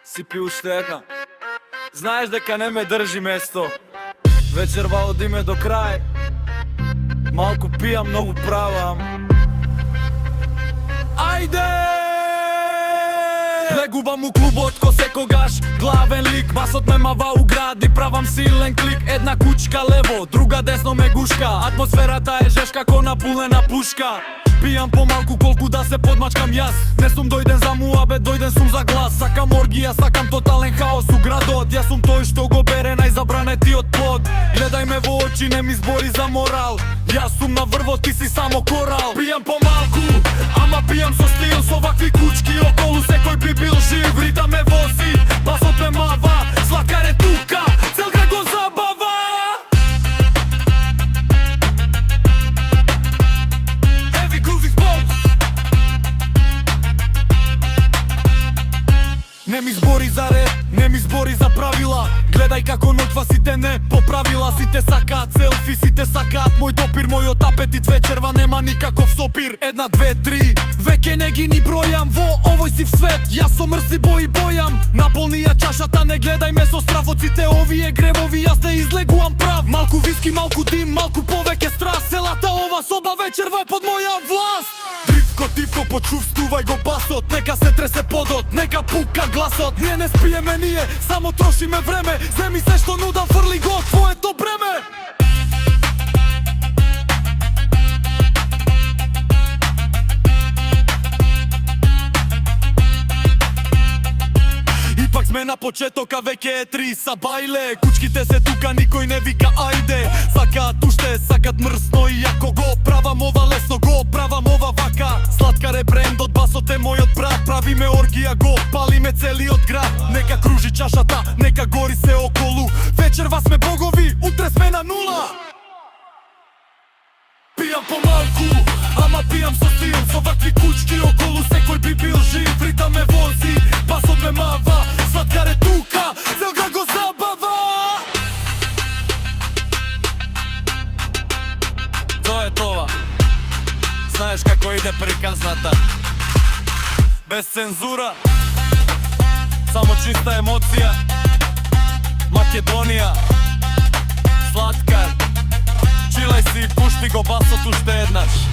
Си пи уште една. Знаеш дека не ме држи место. Вечерва одиме до крај. Малку пијам, многу правам. Ајде! Легувам у клубот ко секогаш. Главен лик, басот ме мава у гради. Правам силен клик, една кучка лево, друга десно ме гушка. Атмосферата е жешка ко напулена пушка. Пијам помалку колку да се подмачкам јас. Не сум дојден за муабет, дојден сум за глас. Сакам оргија, сакам тотален хаос у градот. Јас сум тој што го бере најзабранетиот плод. Гледај ме во очи, не ми збори за морал. Јас сум на врвот, ти си само корал. Пијам помалку, ама пијам со стил. Со вакви кучки околу секој би бил жив. Ритам ме вози, басот ме мава. Слаткар е тука, цел град го забава. Не ми збори за ред, не ми збори за правила. Гледај како ноќва сите не поправила. Сите сакаат селфи, сите сакаат мој допир. Мојот апетит вечерва нема никаков сопир. Една, две, три, веќе не ги ни бројам. Во овој сив свет, јас со мрси бои бојам. Наполни ја чашата, не гледај ме со страв. Од сите овие гревови јас не излегувам прав. Малку виски, малку дим, малку повеќе страст. Целата ова соба вечерва е под моја власт. Тивко почувствувај го басот, нека се тресе подот, нека пука гласот. Ние не спиеме, ние само трошиме време. Земи се што нудам, фрли го твоето бреме. Ипак сме на почетока, веќе е 3 са бајле. Кучките се тука, никој не вика ајде. Сакаат уште, сакат мрсно и ако го правам ова лесно, го правам ова вака. Слаткар е брендот, басот е мојот брат. Правиме оргија, го палиме целиот град. Нека кружи чашата, нека гори се околу. Вечерва сме богови, утре сме на нула. Пијам помалку, ама пијам со стил. Со вакви кучки околу секој би бил жив. Ритам ме вози, басот ме мава. Слаткар е тука, цел град го забава. Тоа е тоа. Знаеш како иде приказната. Без цензура, само чиста емоција. Македонија, Слаткар. Чилај си и пушти го басот уште еднаш.